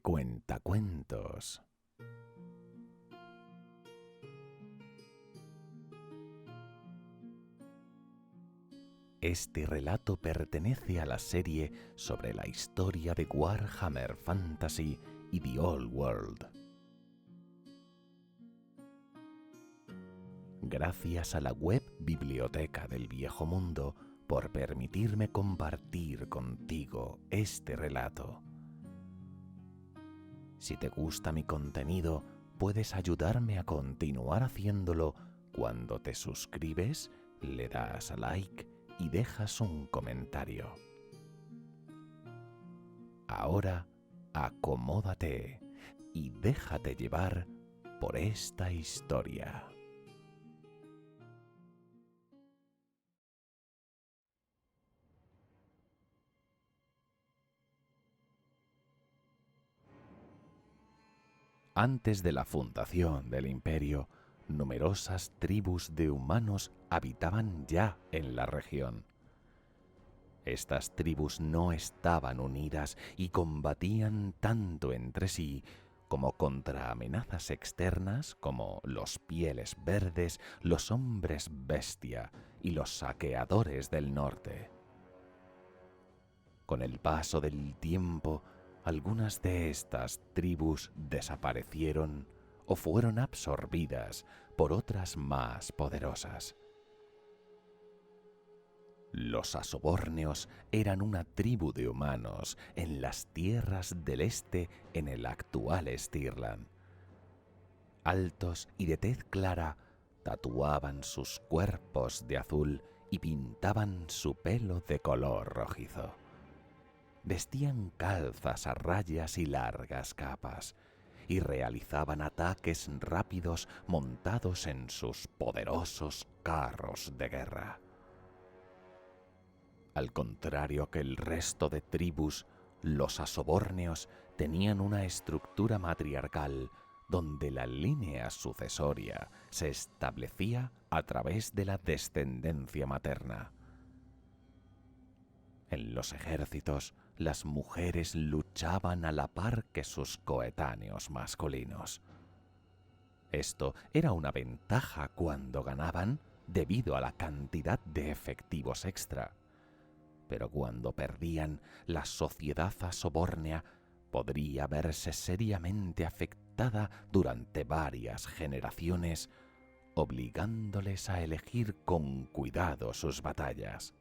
Cuentacuentos. Este relato pertenece a la serie sobre la historia de Warhammer Fantasy y The Old World. Gracias a la web Biblioteca del Viejo Mundo por permitirme compartir contigo este relato. Si te gusta mi contenido, puedes ayudarme a continuar haciéndolo cuando te suscribes, le das a like y dejas un comentario. Ahora, acomódate y déjate llevar por esta historia. Antes de la fundación del imperio, numerosas tribus de humanos habitaban ya en la región. Estas tribus no estaban unidas y combatían tanto entre sí como contra amenazas externas como los Pieles Verdes, los Hombres Bestia y los Saqueadores del Norte. Con el paso del tiempo, algunas de estas tribus desaparecieron o fueron absorbidas por otras más poderosas. Los asobórneos eran una tribu de humanos en las tierras del este en el actual Stirland. Altos y de tez clara, tatuaban sus cuerpos de azul y pintaban su pelo de color rojizo. Vestían calzas a rayas y largas capas, y realizaban ataques rápidos montados en sus poderosos carros de guerra. Al contrario que el resto de tribus, los asobórneos tenían una estructura matriarcal donde la línea sucesoria se establecía a través de la descendencia materna. En los ejércitos, las mujeres luchaban a la par que sus coetáneos masculinos. Esto era una ventaja cuando ganaban debido a la cantidad de efectivos extra. Pero cuando perdían, la sociedad asobórnea podría verse seriamente afectada durante varias generaciones, obligándoles a elegir con cuidado sus batallas.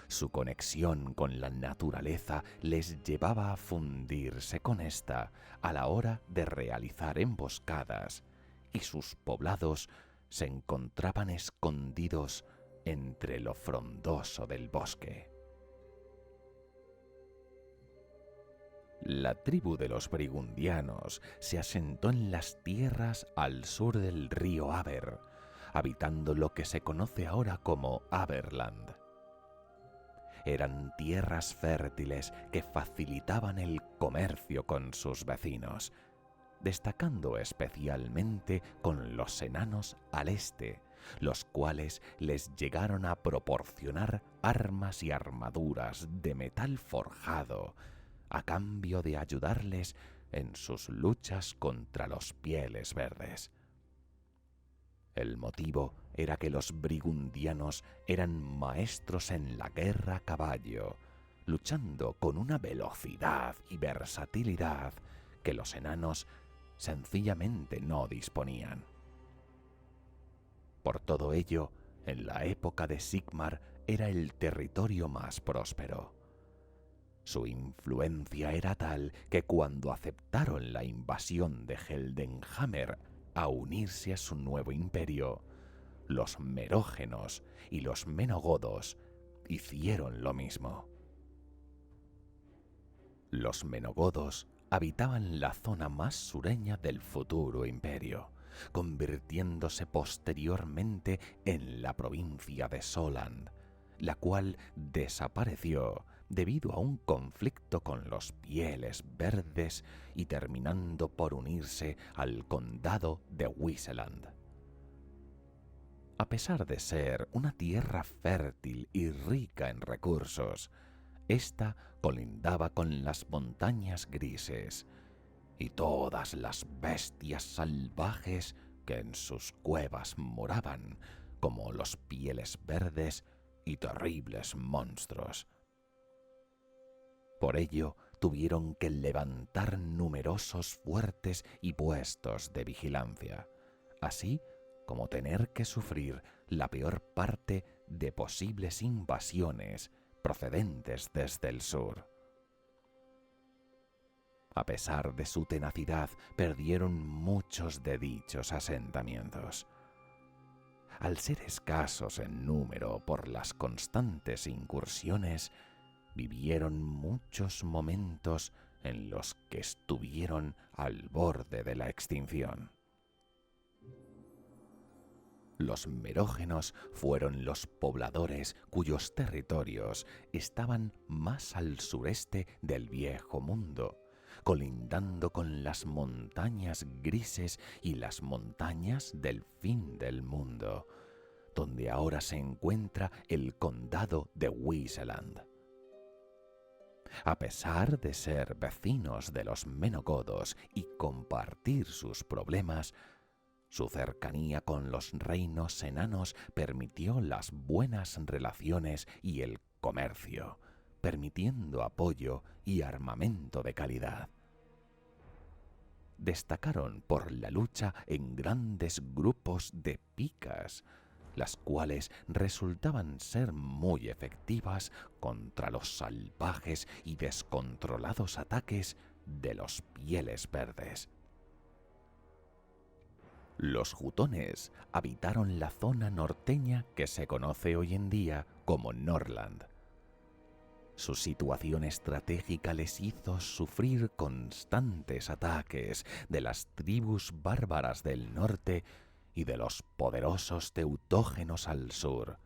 Su conexión con la naturaleza les llevaba a fundirse con ésta a la hora de realizar emboscadas, y sus poblados se encontraban escondidos entre lo frondoso del bosque. La tribu de los brigundianos se asentó en las tierras al sur del río Aber, habitando lo que se conoce ahora como Aberland. Eran tierras fértiles que facilitaban el comercio con sus vecinos, destacando especialmente con los enanos al este, los cuales les llegaron a proporcionar armas y armaduras de metal forjado, a cambio de ayudarles en sus luchas contra los Pieles Verdes. El motivo era que los brigundianos eran maestros en la guerra a caballo, luchando con una velocidad y versatilidad que los enanos sencillamente no disponían. Por todo ello, en la época de Sigmar era el territorio más próspero. Su influencia era tal que cuando aceptaron la invasión de Heldenhammer a unirse a su nuevo imperio, los merógenos y los menogodos hicieron lo mismo. Los menogodos habitaban la zona más sureña del futuro imperio, convirtiéndose posteriormente en la provincia de Soland, la cual desapareció debido a un conflicto con los Pieles Verdes y terminando por unirse al condado de Wiseland. A pesar de ser una tierra fértil y rica en recursos, Esta colindaba con las montañas grises y todas las bestias salvajes que en sus cuevas moraban, como los pieles verdes y terribles monstruos. Por ello tuvieron que levantar numerosos fuertes y puestos de vigilancia, así como tener que sufrir la peor parte de posibles invasiones procedentes desde el sur. A pesar de su tenacidad, perdieron muchos de dichos asentamientos. Al ser escasos en número por las constantes incursiones, vivieron muchos momentos en los que estuvieron al borde de la extinción. Los merógenos fueron los pobladores cuyos territorios estaban más al sureste del Viejo Mundo, colindando con las montañas grises y las montañas del fin del mundo, donde ahora se encuentra el condado de Weaseland. A pesar de ser vecinos de los Menogodos y compartir sus problemas, su cercanía con los reinos enanos permitió las buenas relaciones y el comercio, permitiendo apoyo y armamento de calidad. Destacaron por la lucha en grandes grupos de picas, las cuales resultaban ser muy efectivas contra los salvajes y descontrolados ataques de los pieles verdes. Los jutones habitaron la zona norteña que se conoce hoy en día como Norland. Su situación estratégica les hizo sufrir constantes ataques de las tribus bárbaras del norte y de los poderosos teutógenos al sur,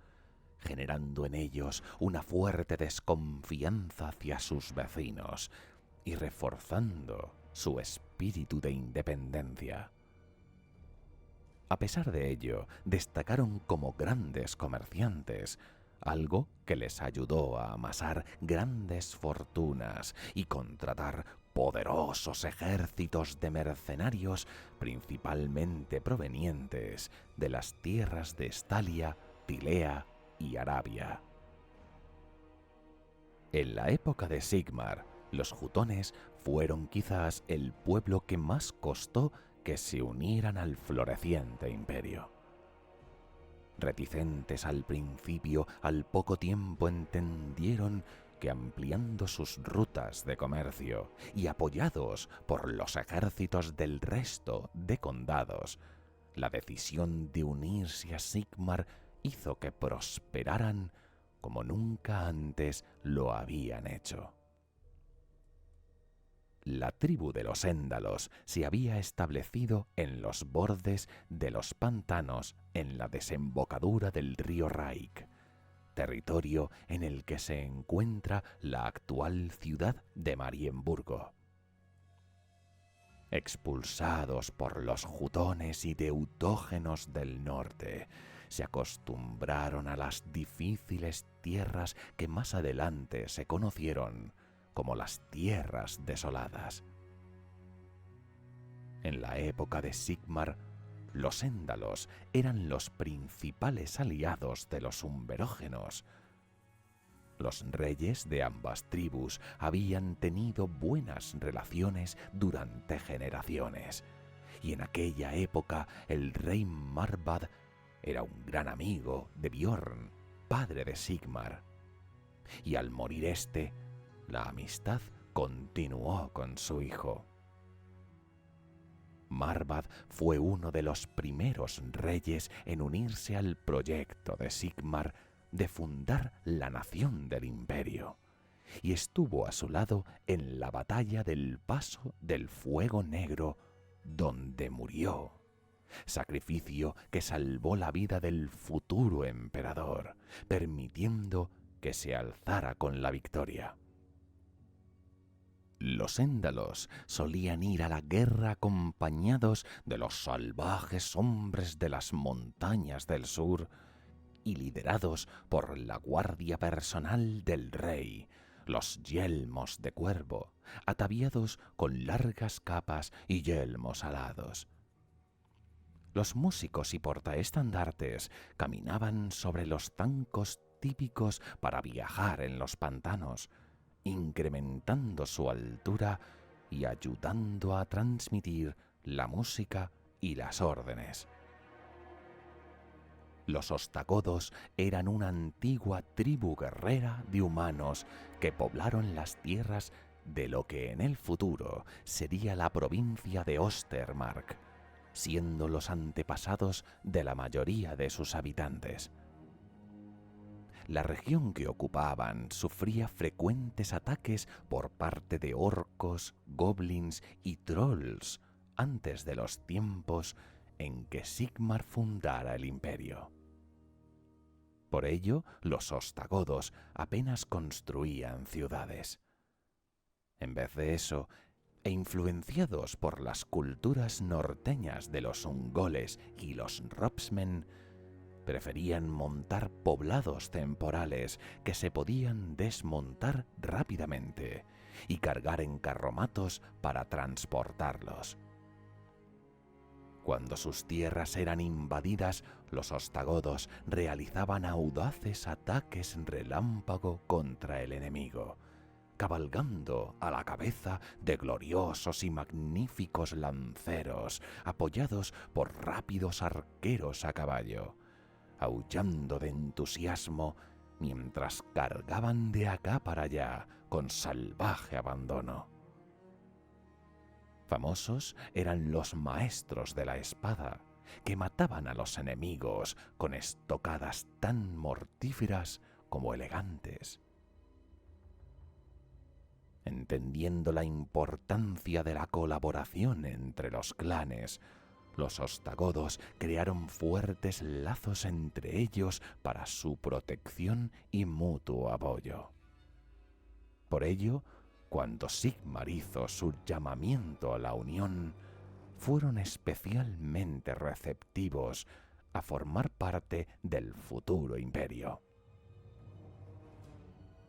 generando en ellos una fuerte desconfianza hacia sus vecinos y reforzando su espíritu de independencia. A pesar de ello, destacaron como grandes comerciantes, algo que les ayudó a amasar grandes fortunas y contratar poderosos ejércitos de mercenarios, principalmente provenientes de las tierras de Estalia, Tilea y Arabia. En la época de Sigmar, los jutones fueron quizás el pueblo que más costó que se unieran al floreciente imperio. Reticentes al principio, al poco tiempo entendieron que ampliando sus rutas de comercio y apoyados por los ejércitos del resto de condados, la decisión de unirse a Sigmar hizo que prosperaran como nunca antes lo habían hecho. La tribu de los Éndalos se había establecido en los bordes de los pantanos en la desembocadura del río Raik, territorio en el que se encuentra la actual ciudad de Marienburgo. Expulsados por los jutones y teutógenos del norte, se acostumbraron a las difíciles tierras que más adelante se conocieron como las tierras desoladas. En la época de Sigmar, los Éndalos eran los principales aliados de los umberógenos. Los reyes de ambas tribus habían tenido buenas relaciones durante generaciones, y en aquella época el rey Marbad era un gran amigo de Bjorn, padre de Sigmar, y al morir este, la amistad continuó con su hijo. Marbad fue uno de los primeros reyes en unirse al proyecto de Sigmar de fundar la nación del imperio, y estuvo a su lado en la batalla del Paso del Fuego Negro, donde murió, sacrificio que salvó la vida del futuro emperador, permitiendo que se alzara con la victoria. Los Éndalos solían ir a la guerra acompañados de los salvajes hombres de las montañas del sur y liderados por la guardia personal del rey, los yelmos de cuervo, ataviados con largas capas y yelmos alados. Los músicos y portaestandartes caminaban sobre los zancos típicos para viajar en los pantanos, incrementando su altura y ayudando a transmitir la música y las órdenes. Los ostagodos eran una antigua tribu guerrera de humanos que poblaron las tierras de lo que en el futuro sería la provincia de Ostermark, siendo los antepasados de la mayoría de sus habitantes. La región que ocupaban sufría frecuentes ataques por parte de orcos, goblins y trolls antes de los tiempos en que Sigmar fundara el imperio. Por ello, los ostagodos apenas construían ciudades. En vez de eso, e influenciados por las culturas norteñas de los ungoles y los ropsmen, preferían montar poblados temporales que se podían desmontar rápidamente y cargar en carromatos para transportarlos. Cuando sus tierras eran invadidas, los ostagodos realizaban audaces ataques relámpago contra el enemigo, cabalgando a la cabeza de gloriosos y magníficos lanceros, apoyados por rápidos arqueros a caballo, aullando de entusiasmo mientras cargaban de acá para allá con salvaje abandono. Famosos eran los maestros de la espada, que mataban a los enemigos con estocadas tan mortíferas como elegantes. Entendiendo la importancia de la colaboración entre los clanes, los ostagodos crearon fuertes lazos entre ellos para su protección y mutuo apoyo. Por ello, cuando Sigmar hizo su llamamiento a la unión, fueron especialmente receptivos a formar parte del futuro imperio.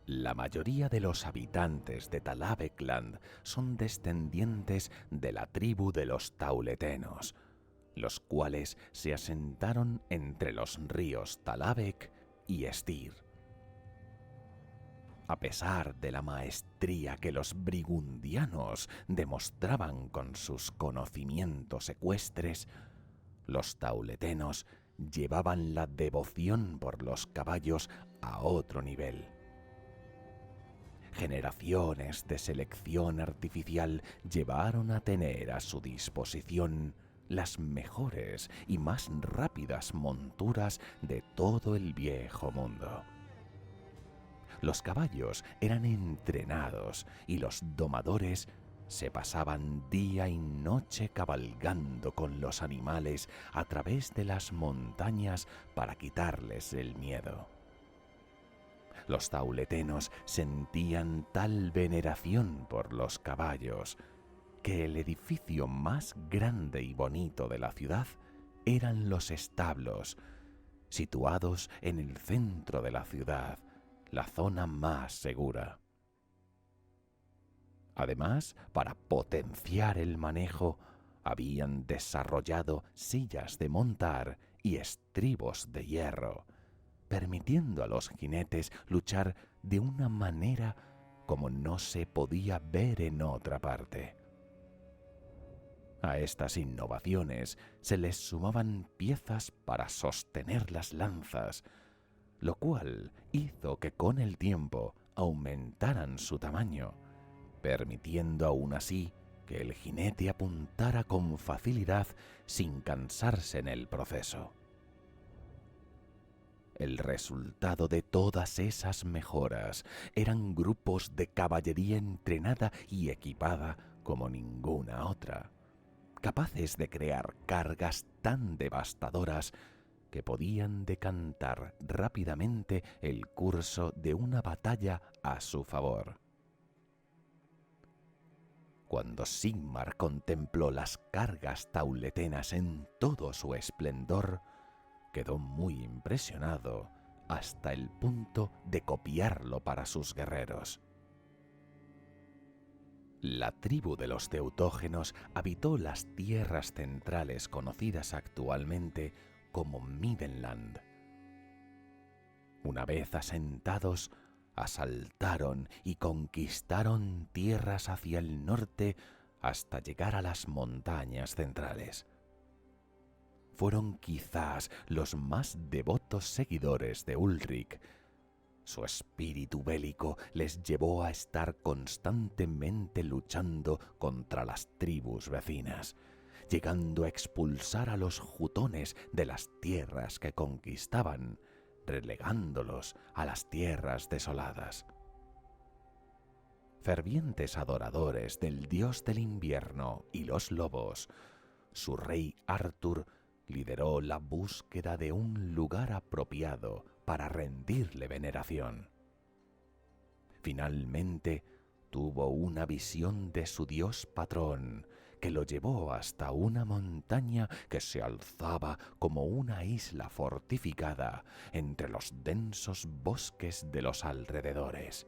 La mayoría de los habitantes de Talavekland son descendientes de la tribu de los tauletenos, los cuales se asentaron entre los ríos Talavek y Styr. A pesar de la maestría que los brigundianos demostraban con sus conocimientos ecuestres, los tauletenos llevaban la devoción por los caballos a otro nivel. Generaciones de selección artificial llevaron a tener a su disposición las mejores y más rápidas monturas de todo el viejo mundo. Los caballos eran entrenados y los domadores se pasaban día y noche cabalgando con los animales a través de las montañas para quitarles el miedo. Los tauletenos sentían tal veneración por los caballos que el edificio más grande y bonito de la ciudad eran los establos, situados en el centro de la ciudad, la zona más segura. Además, para potenciar el manejo, habían desarrollado sillas de montar y estribos de hierro, permitiendo a los jinetes luchar de una manera como no se podía ver en otra parte. A estas innovaciones se les sumaban piezas para sostener las lanzas, lo cual hizo que con el tiempo aumentaran su tamaño, permitiendo aún así que el jinete apuntara con facilidad sin cansarse en el proceso. El resultado de todas esas mejoras eran grupos de caballería entrenada y equipada como ninguna otra, capaces de crear cargas tan devastadoras que podían decantar rápidamente el curso de una batalla a su favor. Cuando Sigmar contempló las cargas tauletenas en todo su esplendor, quedó muy impresionado hasta el punto de copiarlo para sus guerreros. La tribu de los teutógenos habitó las tierras centrales conocidas actualmente como Midenland. Una vez asentados, asaltaron y conquistaron tierras hacia el norte hasta llegar a las montañas centrales. Fueron quizás los más devotos seguidores de Ulrich. Su espíritu bélico les llevó a estar constantemente luchando contra las tribus vecinas, llegando a expulsar a los jutones de las tierras que conquistaban, relegándolos a las tierras desoladas. Fervientes adoradores del dios del invierno y los lobos, su rey Artur lideró la búsqueda de un lugar apropiado para rendirle veneración. Finalmente, tuvo una visión de su dios patrón que lo llevó hasta una montaña que se alzaba como una isla fortificada entre los densos bosques de los alrededores.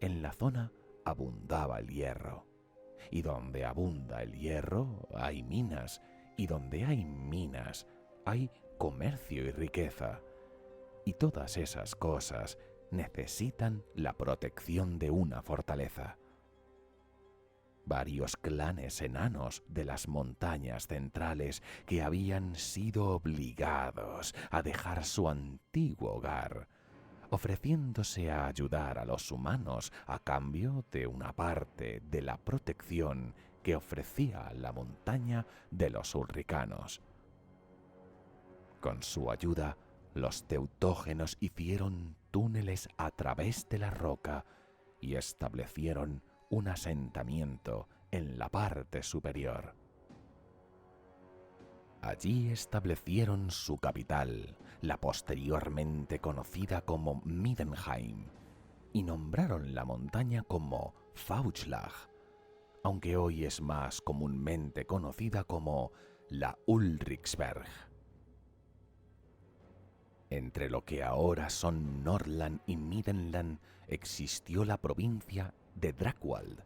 En la zona abundaba el hierro, y donde abunda el hierro hay minas, y donde hay minas hay comercio y riqueza, y todas esas cosas necesitan la protección de una fortaleza. Varios clanes enanos de las montañas centrales que habían sido obligados a dejar su antiguo hogar, ofreciéndose a ayudar a los humanos a cambio de una parte de la protección que ofrecía la montaña de los ulricanos. Con su ayuda, los teutógenos hicieron túneles a través de la roca y establecieron un asentamiento en la parte superior. Allí establecieron su capital, la posteriormente conocida como Midenheim, y nombraron la montaña como Fauchlag, aunque hoy es más comúnmente conocida como la Ulriksberg. Entre lo que ahora son Norrland y Midenland existió la provincia de Drakwald,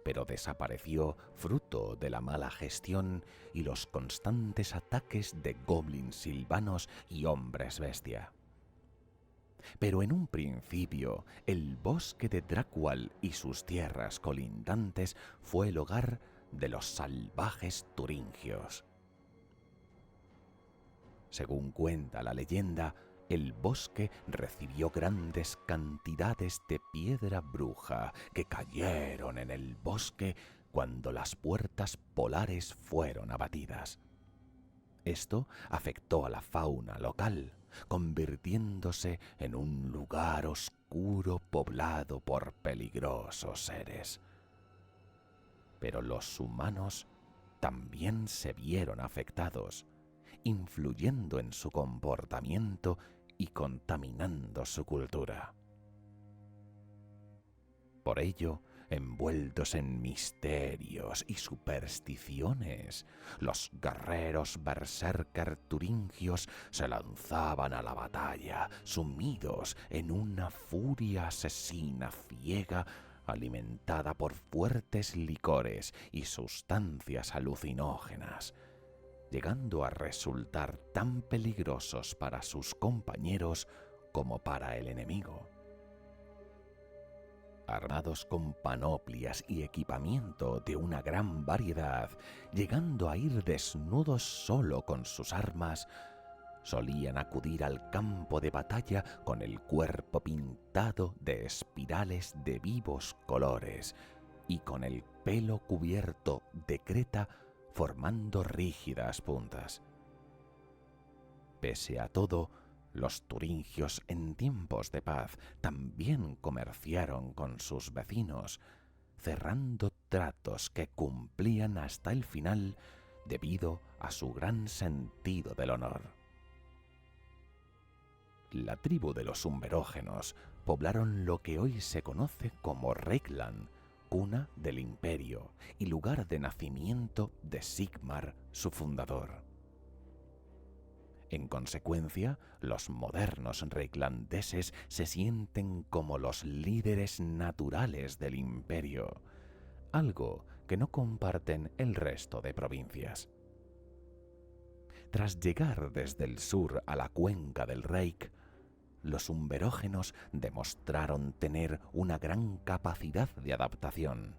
pero desapareció fruto de la mala gestión y los constantes ataques de goblins silvanos y hombres bestia. Pero en un principio, el bosque de Drakwald y sus tierras colindantes fue el hogar de los salvajes turingios. Según cuenta la leyenda, el bosque recibió grandes cantidades de piedra bruja que cayeron en el bosque cuando las puertas polares fueron abatidas. Esto afectó a la fauna local, convirtiéndose en un lugar oscuro poblado por peligrosos seres. Pero los humanos también se vieron afectados, influyendo en su comportamiento y contaminando su cultura. Por ello, envueltos en misterios y supersticiones, los guerreros berserker turingios se lanzaban a la batalla, sumidos en una furia asesina ciega alimentada por fuertes licores y sustancias alucinógenas, llegando a resultar tan peligrosos para sus compañeros como para el enemigo. Armados con panoplias y equipamiento de una gran variedad, llegando a ir desnudos solo con sus armas, solían acudir al campo de batalla con el cuerpo pintado de espirales de vivos colores y con el pelo cubierto de creta formando rígidas puntas. Pese a todo, los turingios en tiempos de paz también comerciaron con sus vecinos, cerrando tratos que cumplían hasta el final debido a su gran sentido del honor. La tribu de los umberógenos poblaron lo que hoy se conoce como Reikland, cuna del imperio y lugar de nacimiento de Sigmar, su fundador. En consecuencia, los modernos reiklandeses se sienten como los líderes naturales del imperio, algo que no comparten el resto de provincias. Tras llegar desde el sur a la cuenca del Reik, los umberógenos demostraron tener una gran capacidad de adaptación.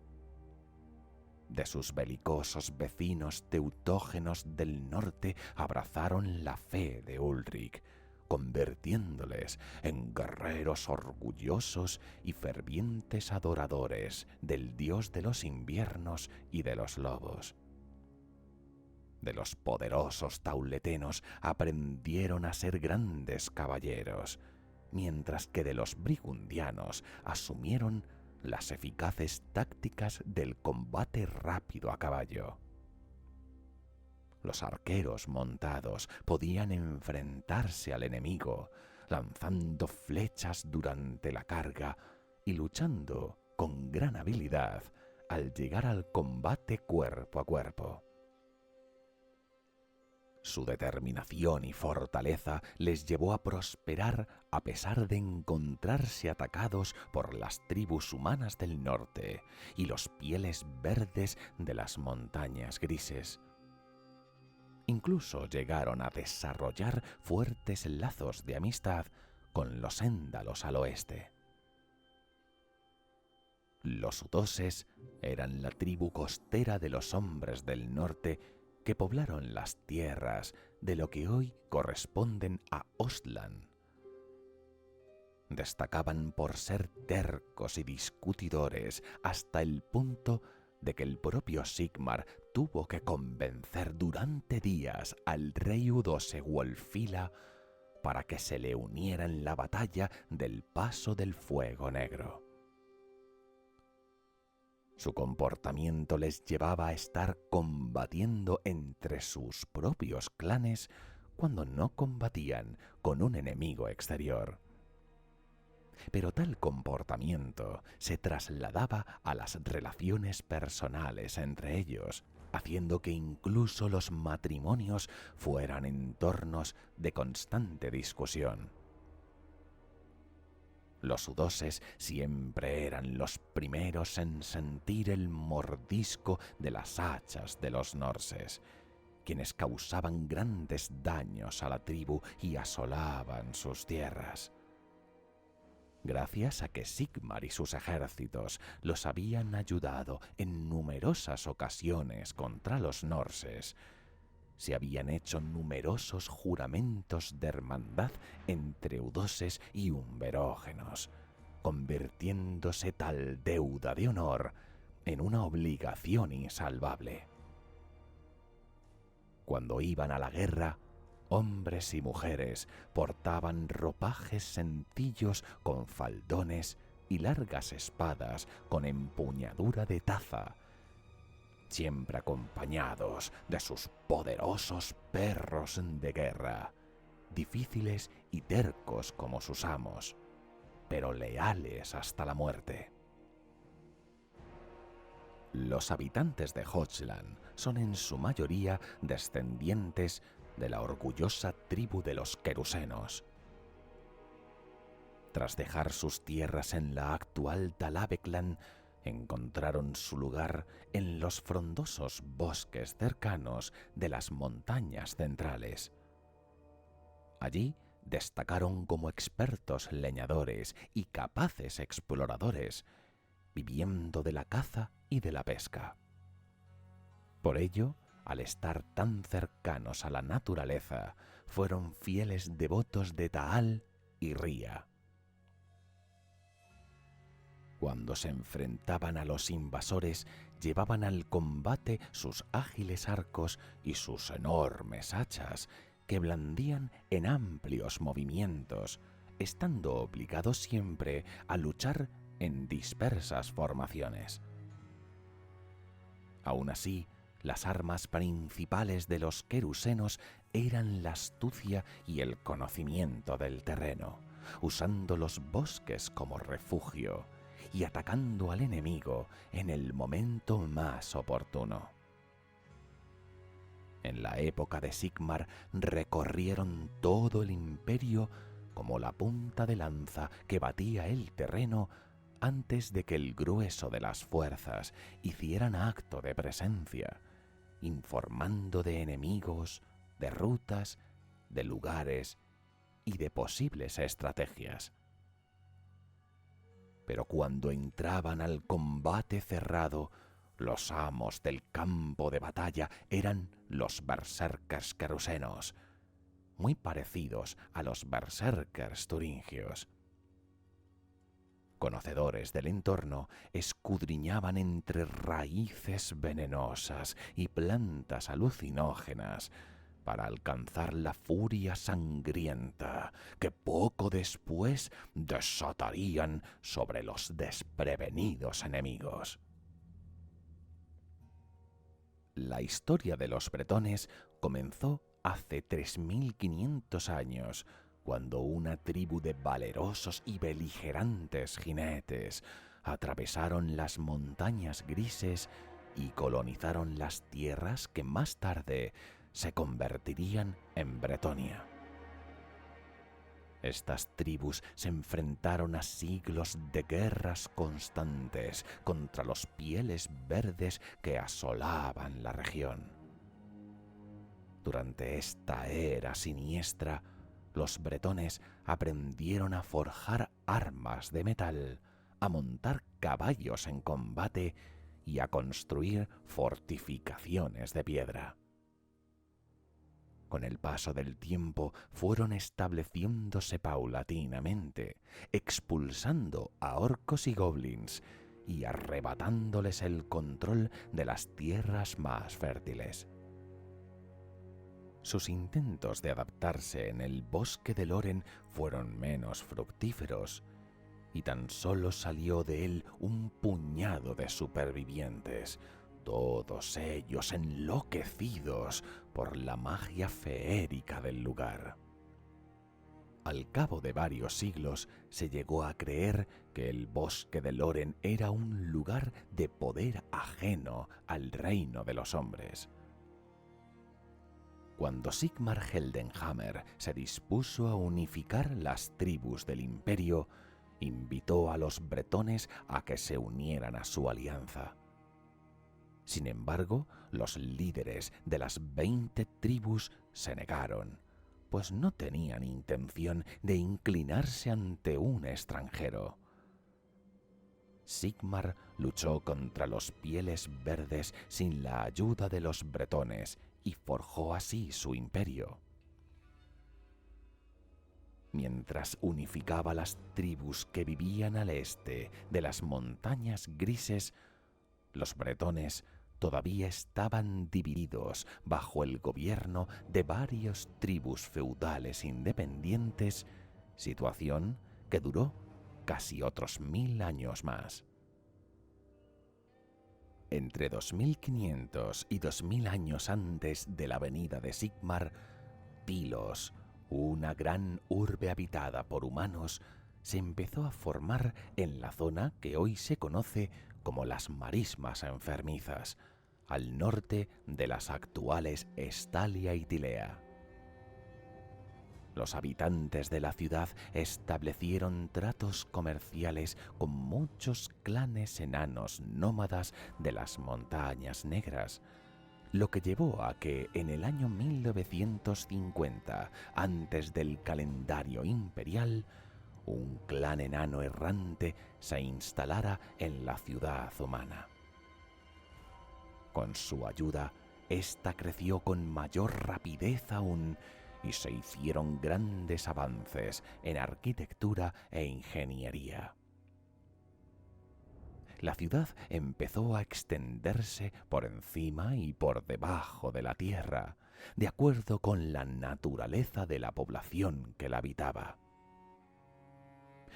De sus belicosos vecinos teutógenos del norte abrazaron la fe de Ulrich, convirtiéndoles en guerreros orgullosos y fervientes adoradores del dios de los inviernos y de los lobos. De los poderosos tauletenos aprendieron a ser grandes caballeros, mientras que de los brigundianos asumieron las eficaces tácticas del combate rápido a caballo. Los arqueros montados podían enfrentarse al enemigo, lanzando flechas durante la carga y luchando con gran habilidad al llegar al combate cuerpo a cuerpo. Su determinación y fortaleza les llevó a prosperar a pesar de encontrarse atacados por las tribus humanas del norte y los pieles verdes de las montañas grises. Incluso llegaron a desarrollar fuertes lazos de amistad con los éndalos al oeste. Los udoses eran la tribu costera de los hombres del norte que poblaron las tierras de lo que hoy corresponden a Ostland. Destacaban por ser tercos y discutidores hasta el punto de que el propio Sigmar tuvo que convencer durante días al rey udose Wulfila para que se le uniera en la batalla del Paso del Fuego Negro. Su comportamiento les llevaba a estar combatiendo entre sus propios clanes cuando no combatían con un enemigo exterior. Pero tal comportamiento se trasladaba a las relaciones personales entre ellos, haciendo que incluso los matrimonios fueran entornos de constante discusión. Los udoses siempre eran los primeros en sentir el mordisco de las hachas de los norses, quienes causaban grandes daños a la tribu y asolaban sus tierras. Gracias a que Sigmar y sus ejércitos los habían ayudado en numerosas ocasiones contra los norses, se habían hecho numerosos juramentos de hermandad entre udoses y umberógenos, convirtiéndose tal deuda de honor en una obligación insalvable. Cuando iban a la guerra, hombres y mujeres portaban ropajes sencillos con faldones y largas espadas con empuñadura de taza, siempre acompañados de sus poderosos perros de guerra, difíciles y tercos como sus amos, pero leales hasta la muerte. Los habitantes de Hochland son en su mayoría descendientes de la orgullosa tribu de los querusenos. Tras dejar sus tierras en la actual Talaveklan, encontraron su lugar en los frondosos bosques cercanos de las montañas centrales. Allí destacaron como expertos leñadores y capaces exploradores, viviendo de la caza y de la pesca. Por ello, al estar tan cercanos a la naturaleza, fueron fieles devotos de Taal y Ría. Cuando se enfrentaban a los invasores, llevaban al combate sus ágiles arcos y sus enormes hachas, que blandían en amplios movimientos, estando obligados siempre a luchar en dispersas formaciones. Aún así, las armas principales de los querusenos eran la astucia y el conocimiento del terreno, usando los bosques como refugio y atacando al enemigo en el momento más oportuno. En la época de Sigmar recorrieron todo el imperio como la punta de lanza que batía el terreno antes de que el grueso de las fuerzas hicieran acto de presencia, informando de enemigos, de rutas, de lugares y de posibles estrategias. Pero cuando entraban al combate cerrado, los amos del campo de batalla eran los berserkers querusenos, muy parecidos a los berserkers turingios. Conocedores del entorno, escudriñaban entre raíces venenosas y plantas alucinógenas para alcanzar la furia sangrienta que poco después desatarían sobre los desprevenidos enemigos. La historia de los bretones comenzó hace 3500 años, cuando una tribu de valerosos y beligerantes jinetes atravesaron las montañas grises y colonizaron las tierras que más tarde se convertirían en Bretonia. Estas tribus se enfrentaron a siglos de guerras constantes contra los pieles verdes que asolaban la región. Durante esta era siniestra, los bretones aprendieron a forjar armas de metal, a montar caballos en combate y a construir fortificaciones de piedra. Con el paso del tiempo fueron estableciéndose paulatinamente, expulsando a orcos y goblins y arrebatándoles el control de las tierras más fértiles. Sus intentos de adaptarse en el bosque de Lórien fueron menos fructíferos, y tan solo salió de él un puñado de supervivientes, todos ellos enloquecidos por la magia feérica del lugar. Al cabo de varios siglos se llegó a creer que el bosque de Lórien era un lugar de poder ajeno al reino de los hombres. Cuando Sigmar Heldenhammer se dispuso a unificar las tribus del imperio, invitó a los bretones a que se unieran a su alianza. Sin embargo, los líderes de las 20 tribus se negaron, pues no tenían intención de inclinarse ante un extranjero. Sigmar luchó contra los pieles verdes sin la ayuda de los bretones y forjó así su imperio. Mientras unificaba las tribus que vivían al este de las montañas grises, los bretones todavía estaban divididos bajo el gobierno de varias tribus feudales independientes, situación que duró casi otros 1000 años más. Entre 2500 y 2000 años antes de la venida de Sigmar, Pylos, una gran urbe habitada por humanos, se empezó a formar en la zona que hoy se conoce como las Marismas Enfermizas, al norte de las actuales Estalia y Tilea. Los habitantes de la ciudad establecieron tratos comerciales con muchos clanes enanos nómadas de las Montañas Negras, lo que llevó a que en el año 1950, antes del calendario imperial, un clan enano errante se instalara en la ciudad humana. Con su ayuda, ésta creció con mayor rapidez aún y se hicieron grandes avances en arquitectura e ingeniería. La ciudad empezó a extenderse por encima y por debajo de la tierra, de acuerdo con la naturaleza de la población que la habitaba.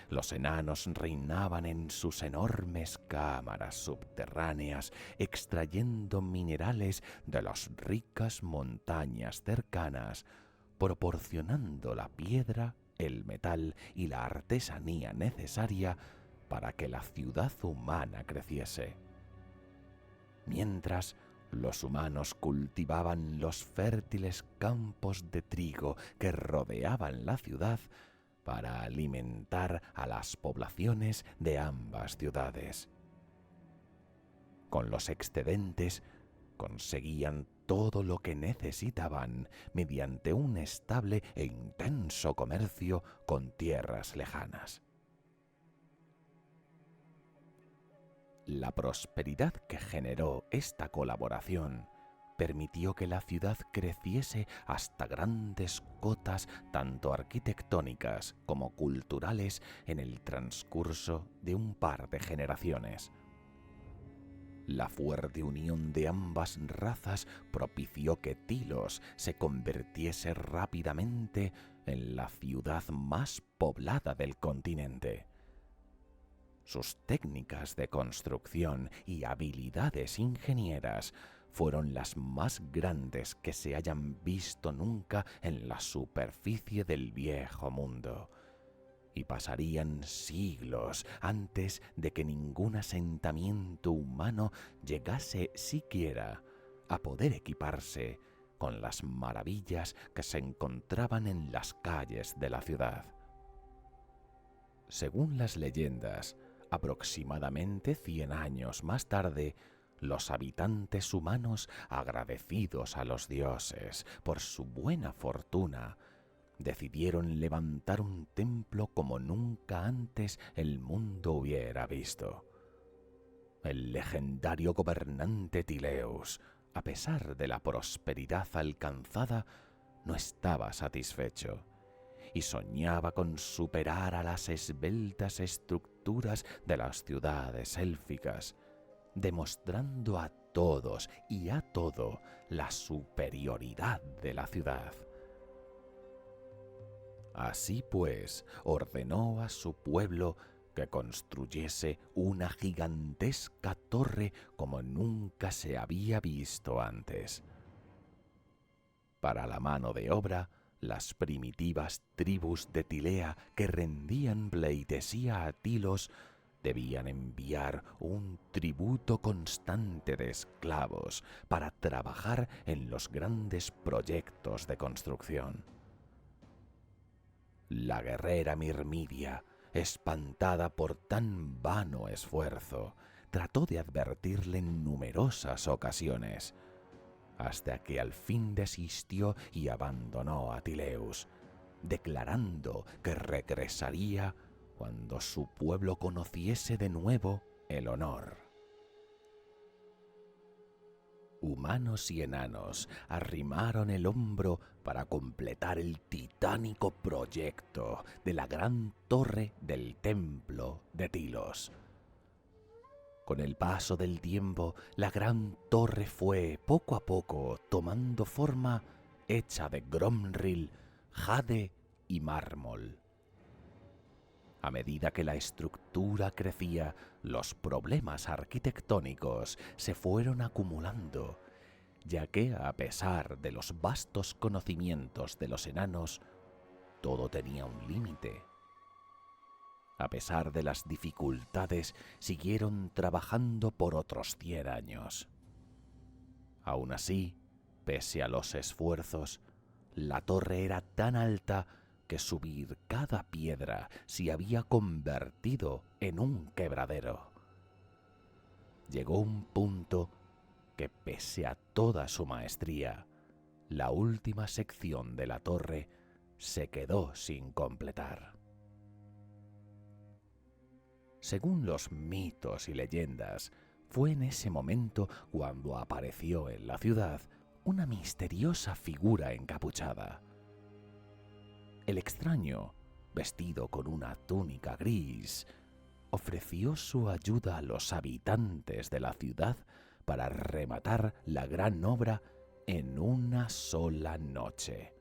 Los enanos reinaban en sus enormes cámaras subterráneas, extrayendo minerales de las ricas montañas cercanas, proporcionando la piedra, el metal y la artesanía necesaria para que la ciudad humana creciese. Mientras, Los humanos cultivaban los fértiles campos de trigo que rodeaban la ciudad para alimentar a las poblaciones de ambas ciudades. Con los excedentes conseguían todo lo que necesitaban mediante un estable e intenso comercio con tierras lejanas. La prosperidad que generó esta colaboración permitió que la ciudad creciese hasta grandes cotas tanto arquitectónicas como culturales en el transcurso de un par de generaciones. La fuerte unión de ambas razas propició que Tilos se convirtiese rápidamente en la ciudad más poblada del continente. Sus técnicas de construcción y habilidades ingenieras fueron las más grandes que se hayan visto nunca en la superficie del viejo mundo, y pasarían siglos antes de que ningún asentamiento humano llegase siquiera a poder equiparse con las maravillas que se encontraban en las calles de la ciudad. Según las leyendas, aproximadamente 100 años más tarde, los habitantes humanos, agradecidos a los dioses por su buena fortuna, decidieron levantar un templo como nunca antes el mundo hubiera visto. El legendario gobernante Tileus, a pesar de la prosperidad alcanzada, no estaba satisfecho y soñaba con superar a las esbeltas estructuras de las ciudades élficas, demostrando a todos y a todo la superioridad de la ciudad. Así pues, ordenó a su pueblo que construyese una gigantesca torre como nunca se había visto antes. Para la mano de obra, las primitivas tribus de Tilea que rendían pleitesía a Tilos debían enviar un tributo constante de esclavos para trabajar en los grandes proyectos de construcción. La guerrera Mirmidia, espantada por tan vano esfuerzo, trató de advertirle en numerosas ocasiones, hasta que al fin desistió y abandonó a Tileus, declarando que regresaría cuando su pueblo conociese de nuevo el honor. Humanos y enanos arrimaron el hombro para completar el titánico proyecto de la gran torre del templo de Tilos. Con el paso del tiempo, la gran torre fue poco a poco tomando forma hecha de gromril, jade y mármol. A medida que la estructura crecía, los problemas arquitectónicos se fueron acumulando, ya que, a pesar de los vastos conocimientos de los enanos, todo tenía un límite. A pesar de las dificultades, siguieron trabajando por otros 100 años. Aún así, pese a los esfuerzos, la torre era tan alta que subir cada piedra se había convertido en un quebradero. Llegó un punto que, pese a toda su maestría, la última sección de la torre se quedó sin completar. Según los mitos y leyendas, fue en ese momento cuando apareció en la ciudad una misteriosa figura encapuchada. El extraño, vestido con una túnica gris, ofreció su ayuda a los habitantes de la ciudad para rematar la gran obra en una sola noche.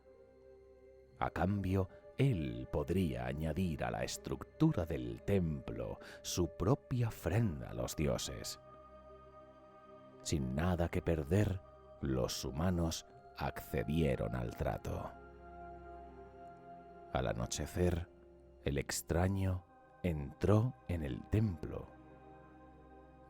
A cambio, él podría añadir a la estructura del templo su propia ofrenda a los dioses. Sin nada que perder, los humanos accedieron al trato. Al anochecer, el extraño entró en el templo.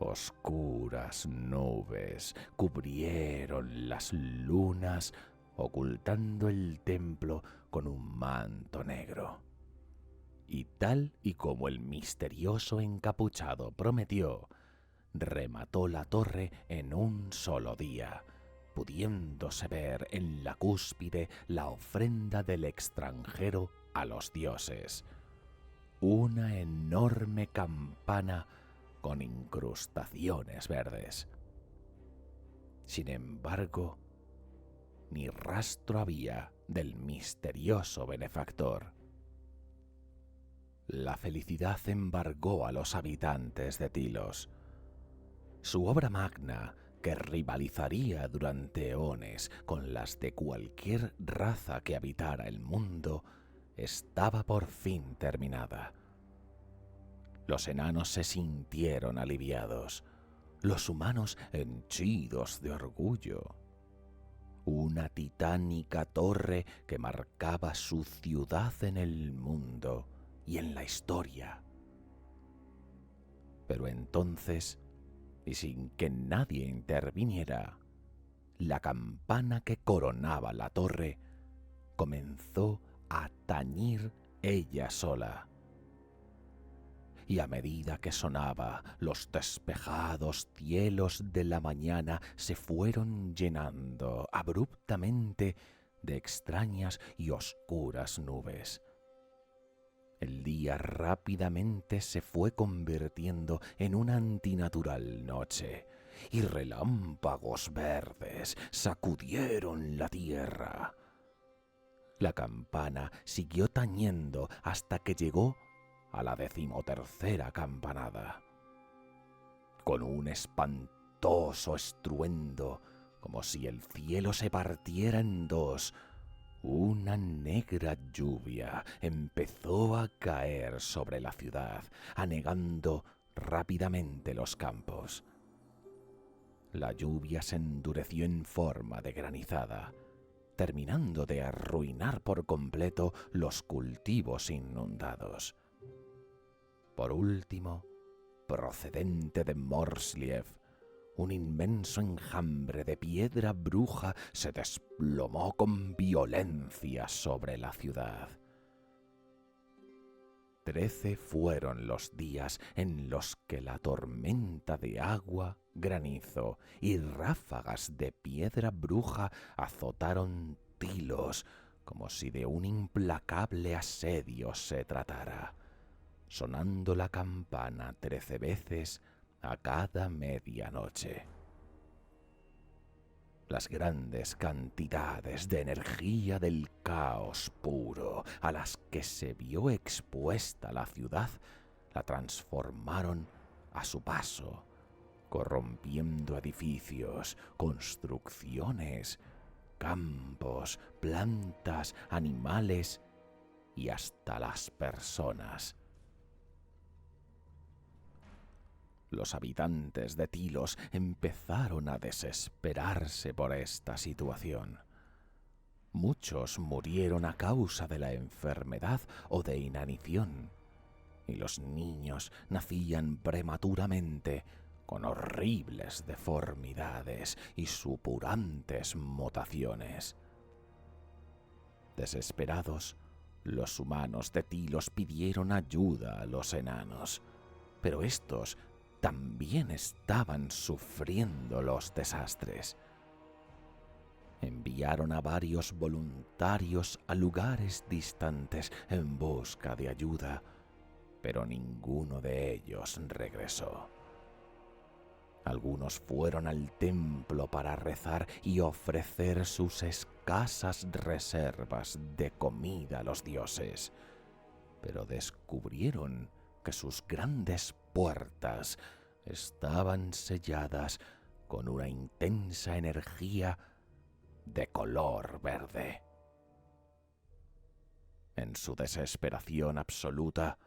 Oscuras nubes cubrieron las lunas, ocultando el templo con un manto negro. Y tal y como el misterioso encapuchado prometió, remató la torre en un solo día, pudiéndose ver en la cúspide la ofrenda del extranjero a los dioses, una enorme campana con incrustaciones verdes. Sin embargo, ni rastro había del misterioso benefactor. La felicidad embargó a los habitantes de Tilos. Su obra magna, que rivalizaría durante eones con las de cualquier raza que habitara el mundo, estaba por fin terminada. Los enanos se sintieron aliviados, los humanos henchidos de orgullo. Una titánica torre que marcaba su ciudad en el mundo y en la historia. Pero entonces, y sin que nadie interviniera, la campana que coronaba la torre comenzó a tañir ella sola. Y a medida que sonaba, los despejados cielos de la mañana se fueron llenando abruptamente de extrañas y oscuras nubes. El día rápidamente se fue convirtiendo en una antinatural noche, y relámpagos verdes sacudieron la tierra. La campana siguió tañendo hasta que llegó a la 13ª campanada. Con un espantoso estruendo, como si el cielo se partiera en dos, una negra lluvia empezó a caer sobre la ciudad, anegando rápidamente los campos. La lluvia se endureció en forma de granizada, terminando de arruinar por completo los cultivos inundados. Por último, procedente de Morsliev, un inmenso enjambre de piedra bruja se desplomó con violencia sobre la ciudad. 13 fueron los días en los que la tormenta de agua, granizo y ráfagas de piedra bruja azotaron Tilos como si de un implacable asedio se tratara, sonando la campana 13 veces a cada medianoche. Las grandes cantidades de energía del caos puro a las que se vio expuesta la ciudad la transformaron a su paso, corrompiendo edificios, construcciones, campos, plantas, animales y hasta las personas. Los habitantes de Tilos empezaron a desesperarse por esta situación. Muchos murieron a causa de la enfermedad o de inanición, y los niños nacían prematuramente con horribles deformidades y supurantes mutaciones. Desesperados, los humanos de Tilos pidieron ayuda a los enanos, pero estos también estaban sufriendo los desastres. Enviaron a varios voluntarios a lugares distantes en busca de ayuda, pero ninguno de ellos regresó. Algunos fueron al templo para rezar y ofrecer sus escasas reservas de comida a los dioses, pero descubrieron que sus grandes puertas estaban selladas con una intensa energía de color verde. En su desesperación absoluta,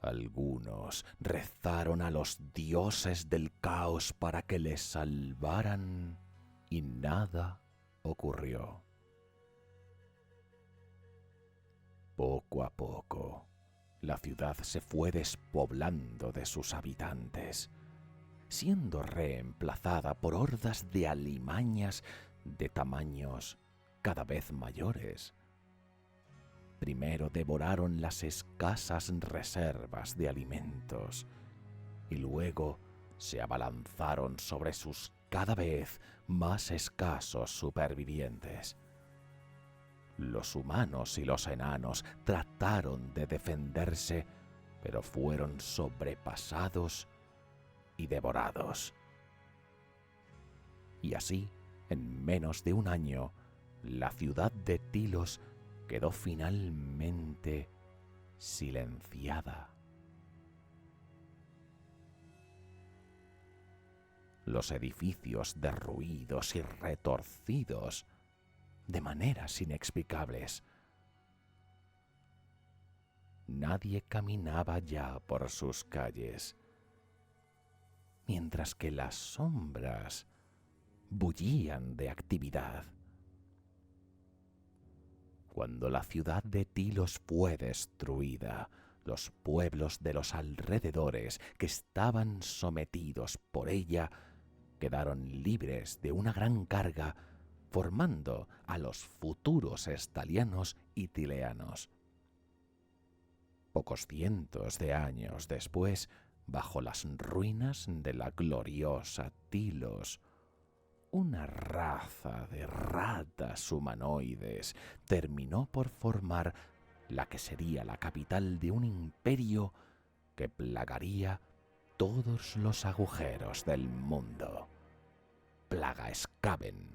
algunos rezaron a los dioses del caos para que les salvaran, y nada ocurrió. Poco a poco, la ciudad se fue despoblando de sus habitantes. siendo reemplazada por hordas de alimañas de tamaños cada vez mayores. Primero devoraron las escasas reservas de alimentos y luego se abalanzaron sobre sus cada vez más escasos supervivientes. Los humanos y los enanos trataron de defenderse, pero fueron sobrepasados y devorados. Y así, en menos de un año, la ciudad de Tilos quedó finalmente silenciada. Los edificios derruidos y retorcidos de maneras inexplicables. Nadie caminaba ya por sus calles, mientras que las sombras bullían de actividad. Cuando la ciudad de Tilos fue destruida, los pueblos de los alrededores que estaban sometidos por ella quedaron libres de una gran carga, formando a los futuros estalianos y tileanos. Pocos cientos de años después, bajo las ruinas de la gloriosa Tilos, una raza de ratas humanoides terminó por formar la que sería la capital de un imperio que plagaría todos los agujeros del mundo. Plaga Skaven.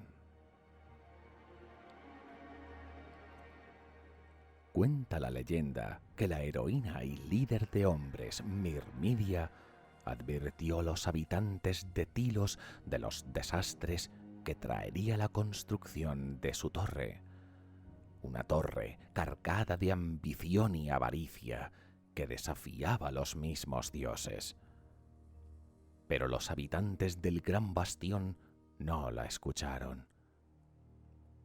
Cuenta la leyenda que la heroína y líder de hombres Mirmidia advirtió a los habitantes de Tilos de los desastres que traería la construcción de su torre. Una torre cargada de ambición y avaricia que desafiaba a los mismos dioses. Pero los habitantes del gran bastión no la escucharon.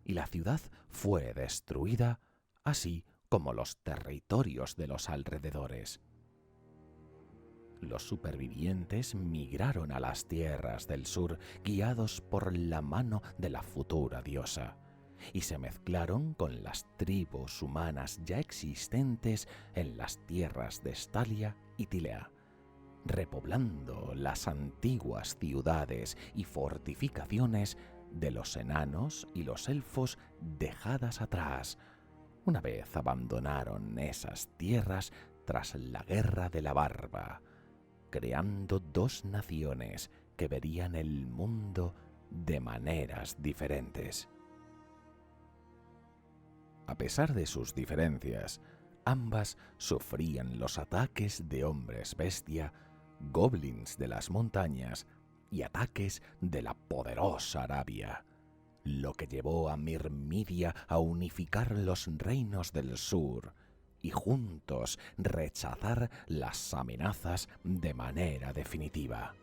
Y la ciudad fue destruida, así como los territorios de los alrededores. Los supervivientes migraron a las tierras del sur, guiados por la mano de la futura diosa, y se mezclaron con las tribus humanas ya existentes en las tierras de Estalia y Tilea, repoblando las antiguas ciudades y fortificaciones de los enanos y los elfos dejadas atrás, una vez abandonaron esas tierras tras la Guerra de la Barba, creando dos naciones que verían el mundo de maneras diferentes. A pesar de sus diferencias, ambas sufrían los ataques de hombres bestia, goblins de las montañas y ataques de la poderosa Arabia, lo que llevó a Mirmidia a unificar los reinos del sur y juntos rechazar las amenazas de manera definitiva.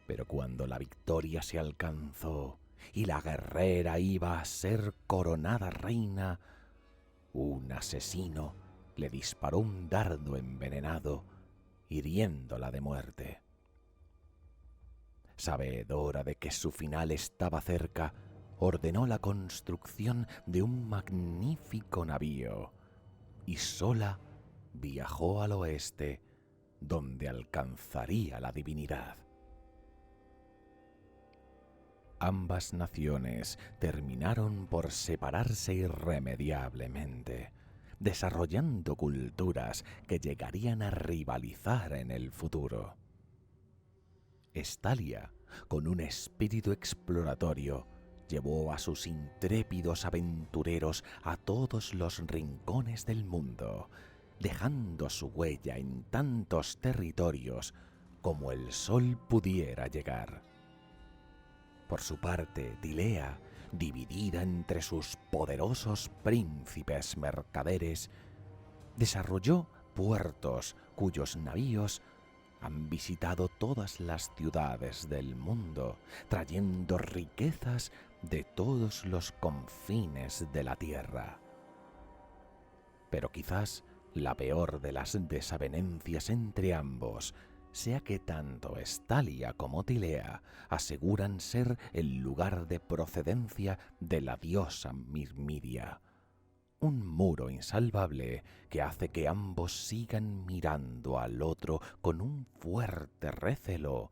Pero cuando la victoria se alcanzó y la guerrera iba a ser coronada reina, un asesino le disparó un dardo envenenado, hiriéndola de muerte. Sabedora de que su final estaba cerca, ordenó la construcción de un magnífico navío y sola viajó al oeste, donde alcanzaría la divinidad. Ambas naciones terminaron por separarse irremediablemente, desarrollando culturas que llegarían a rivalizar en el futuro. Estalia, con un espíritu exploratorio, llevó a sus intrépidos aventureros a todos los rincones del mundo, dejando su huella en tantos territorios como el sol pudiera llegar. Por su parte, Tilea, dividida entre sus poderosos príncipes mercaderes, desarrolló puertos cuyos navíos han visitado todas las ciudades del mundo, trayendo riquezas de todos los confines de la tierra. Pero quizás la peor de las desavenencias entre ambos sea que tanto Estalia como Tilea aseguran ser el lugar de procedencia de la diosa Mirmidia. Un muro insalvable que hace que ambos sigan mirando al otro con un fuerte recelo,